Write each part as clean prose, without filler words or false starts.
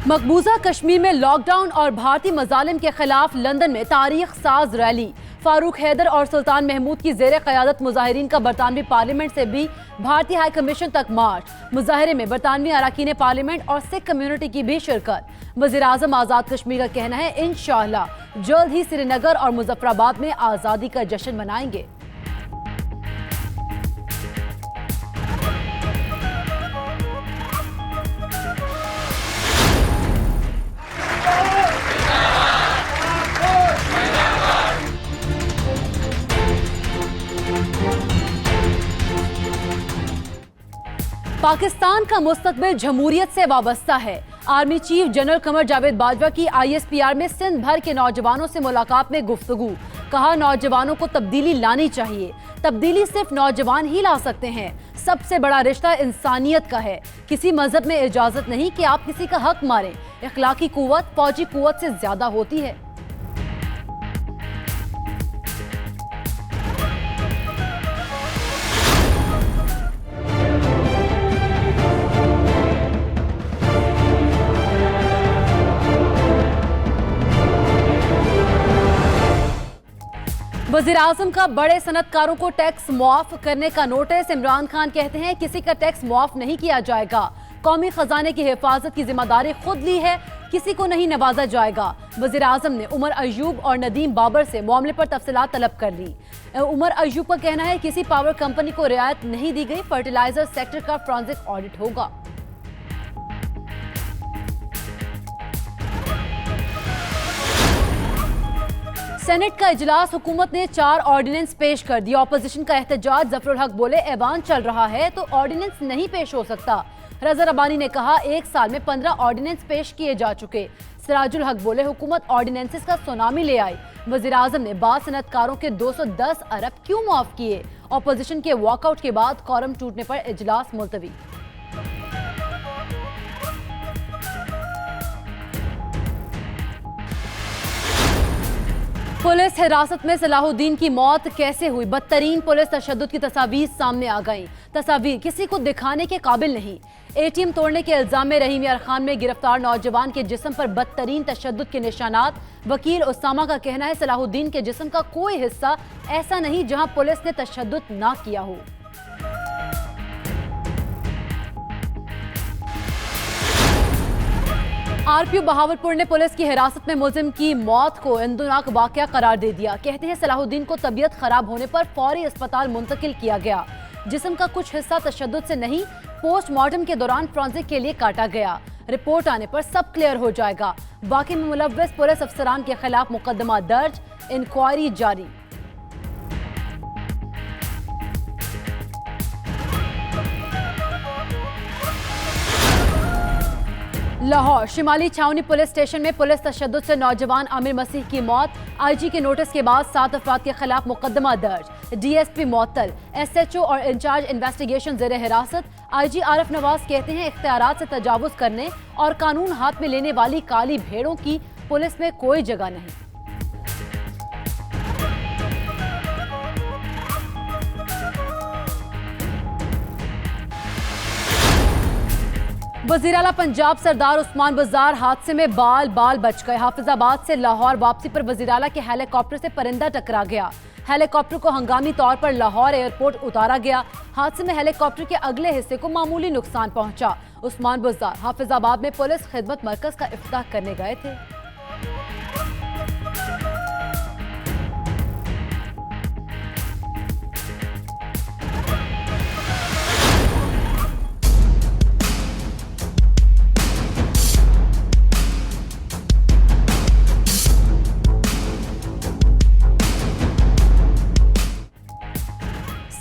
मकबूजा कश्मीर में लॉकडाउन और भारतीय मजालिम के खिलाफ लंदन में तारीख साज रैली। फारूक हैदर और सुल्तान महमूद की जेर क़यादत मुजाहिरीन का बरतानवी पार्लियामेंट से भी भारतीय हाई कमीशन तक मार्च। मुजाहरे में बरतानवी अरकान पार्लियामेंट और सिख कम्युनिटी की भी शिरकत। वज़ीर आज़म आज़ाद कश्मीर का कहना है इंशाअल्लाह जल्द ही श्रीनगर और मुजफ्फराबाद में आज़ादी का जश्न मनाएंगे। पाकिस्तान का मुस्तकबिल जमहूरियत से वाबस्ता है। Army chief general Qamar Javed Bajwa की ISPR में सिंध भर के नौजवानों से मुलाकात में गुफ्तगू। कहा नौजवानों को तब्दीली लानी चाहिए, तब्दीली सिर्फ नौजवान ही ला सकते हैं। सबसे बड़ा रिश्ता इंसानियत का है। किसी मजहब में इजाजत नहीं कि आप किसी का हक मारें। इखलाकी कुव्वत फौजी कुव्वत से ज्यादा होती है। वज़ीर आज़म का बड़े सनतकारों को टैक्स मुआफ करने का नोटिस। इमरान खान कहते हैं किसी का टैक्स मुआफ नहीं किया जाएगा। कौमी खजाने की हिफाजत की जिम्मेदारी खुद ली है, किसी को नहीं नवाजा जाएगा। वज़ीर आज़म ने उमर अयूब और नदीम बाबर से मामले पर तफसीलात तलब कर ली। उमर अयूब का कहना है किसी पावर कंपनी को रियायत नहीं दी गई। फर्टिलाइजर सेक्टर का फॉरेंसिक ऑडिट होगा। सेनेट का इजलास, हुकूमत ने 4 ऑर्डिनेंस पेश कर दिया। ऑपोजिशन का एहतजाज। जफरुल हक बोले ऐवान चल रहा है तो ऑर्डिनेंस नहीं पेश हो सकता। रजा रबानी ने कहा 1 साल में 15 ऑर्डिनेंस पेश किए जा चुके। सिराजुल हक बोले हुकूमत ऑर्डिनेंसेस का सुनामी ले आई। वज़ीर आज़म ने बाद सनतकारों के 210 अरब क्यों माफ किए। ऑपोजिशन के वॉकआउट के बाद कोरम टूटने पर इजलास मुलतवी। पुलिस हिरासत में सलाहुद्दीन की मौत कैसे हुई। बदतरीन पुलिस तशद्दुद की तस्वीर सामने आ गई। तस्वीर किसी को दिखाने के काबिल नहीं। ATM तोड़ने के इल्जाम में रहीम यार खान में गिरफ्तार नौजवान के जिस्म पर बदतरीन तशद्दुद के निशानात। वकील उसामा का कहना है सलाहुद्दीन के जिस्म का कोई हिस्सा ऐसा नहीं जहां पुलिस ने तशद्दुद ना किया हो। RPO बहावलपुर ने पुलिस की हिरासत में मुलजिम की मौत को इंदुनाक वाकया करार दे दिया। कहते हैं सलाहुद्दीन को तबीयत खराब होने पर फौरी अस्पताल मुंतकिल किया गया। जिस्म का कुछ हिस्सा तशद्दुद से नहीं, पोस्टमार्टम के दौरान फॉरेंसिक के लिए काटा गया। रिपोर्ट आने पर सब क्लियर हो जाएगा। वाकये में मुलव्वस पुलिस अफसरान के खिलाफ मुकदमा दर्ज, इंक्वायरी जारी। लाहौर शिमाली छावनी पुलिस स्टेशन में पुलिस तशद्दुद से नौजवान आमिर मसीह की मौत। IG के नोटिस के बाद 7 अफराद के खिलाफ मुकदमा दर्ज। DSP मुअत्तल, SHO और इंचार्ज इन्वेस्टिगेशन जेर हिरासत। IG आरिफ नवाज कहते हैं इख्तियारात से तजावुज करने और कानून हाथ में लेने वाली काली भेड़ों की पुलिस में कोई जगह नहीं। वज़ीर आला पंजाब सरदार उस्मान बुज़दार हादसे में बाल बाल बच गए। हाफिजाबाद से लाहौर वापसी पर वज़ीर आला के हेलीकॉप्टर से परिंदा टकरा गया। हेलीकॉप्टर को हंगामी तौर पर लाहौर एयरपोर्ट उतारा गया। हादसे में हेलीकॉप्टर के अगले हिस्से को मामूली नुकसान पहुंचा। उस्मान बुज़दार हाफिजाबाद में पुलिस खिदमत मरकज का इफ्तिताह करने गए थे।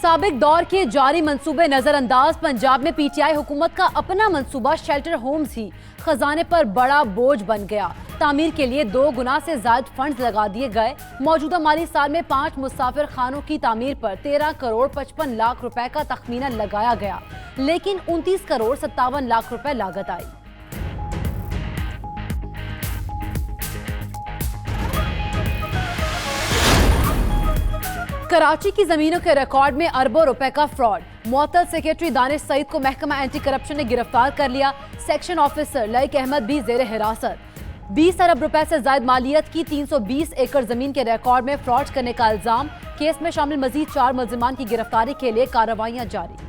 साबिक दौर के जारी मंसूबे नजरअंदाज। पंजाब में PTI हुकूमत का अपना मंसूबा शेल्टर होम्स ही खजाने पर बड़ा बोझ बन गया। तामीर के लिए 2 गुना से ज्यादा फंड लगा दिए गए। मौजूदा माली साल में 5 मुसाफिर खानों की तामीर पर 13 करोड़ 55 लाख रुपए का तखमीना लगाया गया, लेकिन 29 करोड़ 57 लाख रुपए लागत आई। कराची की जमीनों के रिकॉर्ड में अरबों रुपए का फ्रॉड। मुअत्तल सेक्रेटरी दानिश सईद को महकमा एंटी करप्शन ने गिरफ्तार कर लिया। सेक्शन ऑफिसर लईक अहमद भी जेर हिरासत। 20 अरब रुपए से जायद मालियत की 320 एकड़ जमीन के रिकॉर्ड में फ्रॉड करने का इल्जाम। केस में शामिल मजीद 4 मुल्जिमान की गिरफ्तारी के लिए कार्रवाइयां जारी।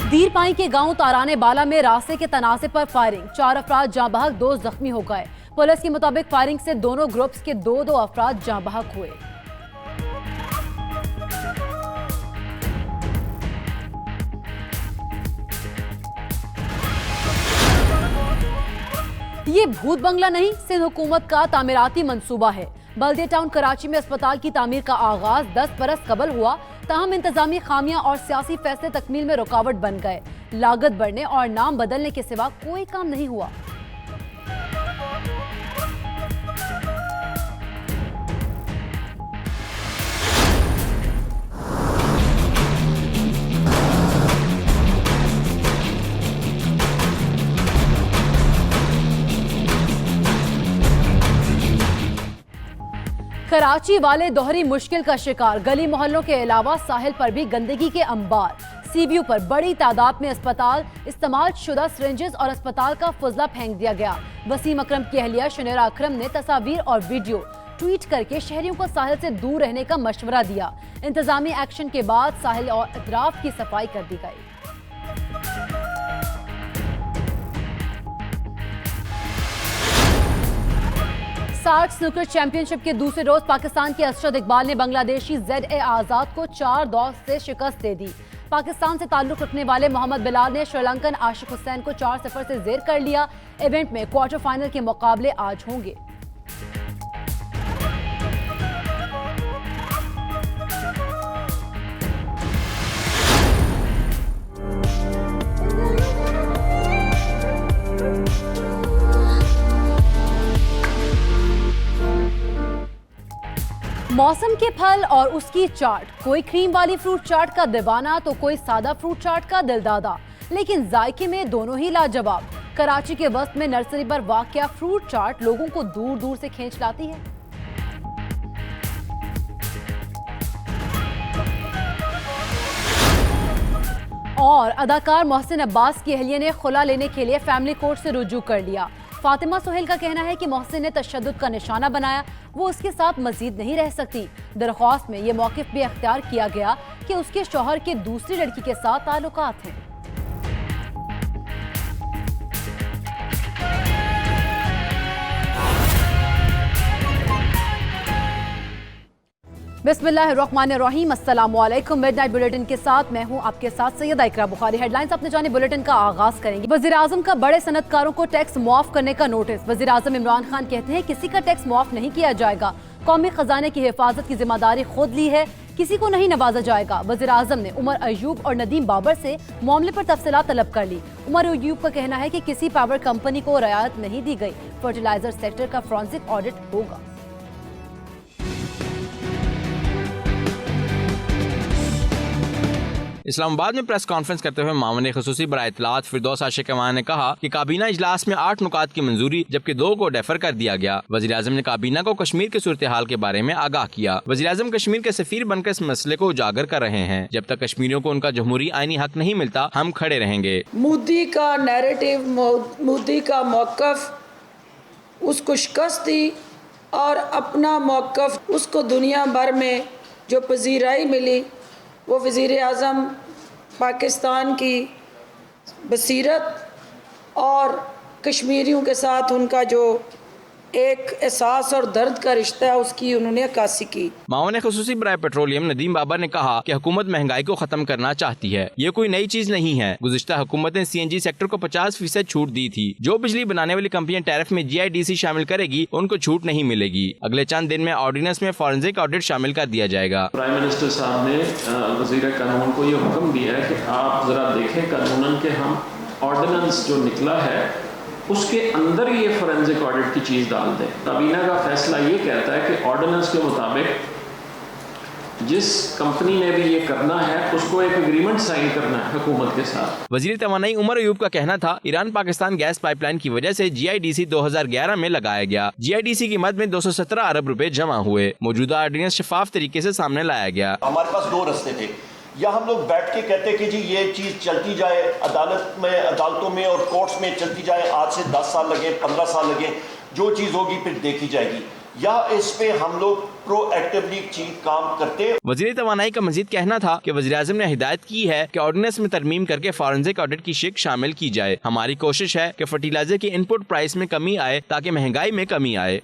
दीरपाई के गांव ताराने बाला में रास्ते के तनाज़े पर फायरिंग। 4 अफराद जाँ बहक, 2 जख्मी हो गए। पुलिस के मुताबिक फायरिंग से दोनों ग्रुप्स के 2 अफराद जाँ बहक हुए। ये भूत बंगला नहीं, सिंध हुकूमत का तामीराती मंसूबा है। बल्दिया टाउन कराची में अस्पताल की तामीर का आगाज 10 बरस कबल हुआ, ताहम इंतजामी खामियां और सियासी फैसले तकमील में रुकावट बन गए। लागत बढ़ने और नाम बदलने के सिवा कोई काम नहीं हुआ। कराची वाले दोहरी मुश्किल का शिकार। गली मोहल्लों के अलावा साहिल पर भी गंदगी के अंबार। सीव्यू पर बड़ी तादाद में अस्पताल इस्तेमाल शुदा सिरिंजेस और अस्पताल का फुजला फेंक दिया गया। वसीम अकरम की अहलिया शनेरा अकरम ने तस्वीर और वीडियो ट्वीट करके शहरियों को साहिल से दूर रहने का मशवरा दिया। इंतजामी एक्शन के बाद साहिल और अतराफ की सफाई कर दी गई। सार्क स्नूकर चैंपियनशिप के दूसरे रोज पाकिस्तान के अशरद इकबाल ने बांग्लादेशी ZA आजाद को 4 दौर से शिकस्त दे दी। पाकिस्तान से ताल्लुक रखने वाले मोहम्मद बिलाल ने श्रीलंकन आशिक हुसैन को 4-0 से जेर कर लिया। इवेंट में क्वार्टर फाइनल के मुकाबले आज होंगे। मौसम के फल और उसकी चाट। कोई क्रीम वाली फ्रूट चाट का दीवाना तो कोई सादा फ्रूट चाट का दिलदादा, लेकिन जायके में दोनों ही लाजवाब। कराची के वस्त में नर्सरी पर वाक़या फ्रूट चाट लोगों को दूर दूर से खींच लाती है। और अदाकार मोहसिन अब्बास की अहलिया ने खुला लेने के लिए फैमिली कोर्ट से रुजू कर लिया। फातिमा सुहेल का कहना है कि मोहसिन ने तशद्दुद का निशाना बनाया, वो उसके साथ मजीद नहीं रह सकती। दरख्वास्त में यह मौक़िफ़ भी अख्तियार किया गया कि उसके शौहर के दूसरी लड़की के साथ ताल्लुकात हैं। बिस्मिल्लाहिर्रहमानिर्रहीम, अस्सलामुअलैकुम। मिडनाइट बुलेटिन के साथ मैं हूं आपके साथ सैयदा इकरा बुखारी। हेडलाइंस अपने जाने बुलेटिन का आगाज करेंगे। वज़ीर आज़म का बड़े सनतकारों को टैक्स मुआफ करने का नोटिस। वज़ीर आज़म इमरान खान कहते हैं किसी का टैक्स मुआफ नहीं किया जाएगा। कौमी खजाने की हिफाजत की जिम्मेदारी खुद ली है, किसी को नहीं नवाजा जाएगा। वज़ीर आज़म ने उमर अयूब और नदीम बाबर से मामले पर तफसीलात तलब कर ली। उमर अयूब का कहना है कि किसी पावर कंपनी को रियायत नहीं दी गई। फर्टिलाइजर सेक्टर का फॉरेंसिक ऑडिट होगा। इस्लामाबाद में प्रेस कॉन्फ्रेंस करते हुए मामले खुसूसी बराए इत्तलात फिरदौस आशिक कमान ने कहा कि काबीना इजलास में 8 नुकात की मंजूरी जबकि 2 को डेफर कर दिया गया। वज़ीर आज़म ने काबीना को कश्मीर की सूरत हाल के बारे में आगाह किया। वज़ीर आज़म कश्मीर के सफीर बनकर इस मसले को उजागर कर रहे हैं। जब तक कश्मीरियों को उनका जमहूरी आईनी हक नहीं मिलता, हम खड़े रहेंगे। मोदी का नैरेटिव, मोदी का मौक़िफ़ उसको शिकस्त दी और अपना मौक़िफ़ उसको दुनिया भर में जो पजीराई मिली वो वज़ीर आज़म पाकिस्तान की बसीरत और कश्मीरियों के साथ उनका जो एक एहसास और दर्द का रिश्ता है उसकी उन्होंने अक्कासी की। मावन खुसूसी बराए पेट्रोलियम नदीम बाबर ने कहा कि हुकूमत महंगाई को खत्म करना चाहती है। ये कोई नई चीज नहीं है। गुज़िश्ता हुकूमत ने CNG सेक्टर को 50% छूट दी थी। जो बिजली बनाने वाली कंपनियां टैरिफ में GIDC शामिल करेगी उनको छूट नहीं मिलेगी। अगले चंद दिन में ऑर्डिनेंस में फॉरेंसिक ऑडिट शामिल कर दिया जाएगा। प्राइम मिनिस्टर साहब ने वज़ीर कानून को ये हुक्म दिया है कि आप जरा देखें कानूनन के हम ऑर्डिनेंस जो निकला है उसके अंदर ये फोरेंसिक ऑडिट की चीज़ डाल दें। काबीना का फैसला ये कहता है कि ऑर्डिनेंस के मुताबिक जिस कंपनी ने भी ये करना है उसको एक एग्रीमेंट साइन करना है हुकूमत के साथ। वजीर तवानाई उमर अयूब का कहना था, ईरान पाकिस्तान गैस पाइपलाइन की वजह से GIDC 2011 में लगाया गया। GIDC की मद में 217 अरब रुपए जमा हुए। मौजूदा ऑर्डिनेंस शफाफ तरीके से सामने लाया गया। हमारे पास दो रास्ते थे, या हम लोग बैठ के कहते कि जी ये चीज़ चलती जाए, अदालतों में और कोर्ट्स में चलती जाए, आज से 10 साल लगे, 15 साल लगे, जो चीज़ होगी फिर देखी जाएगी, या इस पे हम लोग प्रोएक्टिवली चीज काम करते। वजीर तवानाई का मजीद कहना था कि वज़ीर-ए-आज़म ने हिदायत की है कि ऑर्डिनेंस में तरमीम करके फॉरेंसिक ऑडिट की शिक शामिल की जाए। हमारी कोशिश है कि फर्टिलाइजर की इनपुट प्राइस में कमी आए ताकि महंगाई में कमी आए।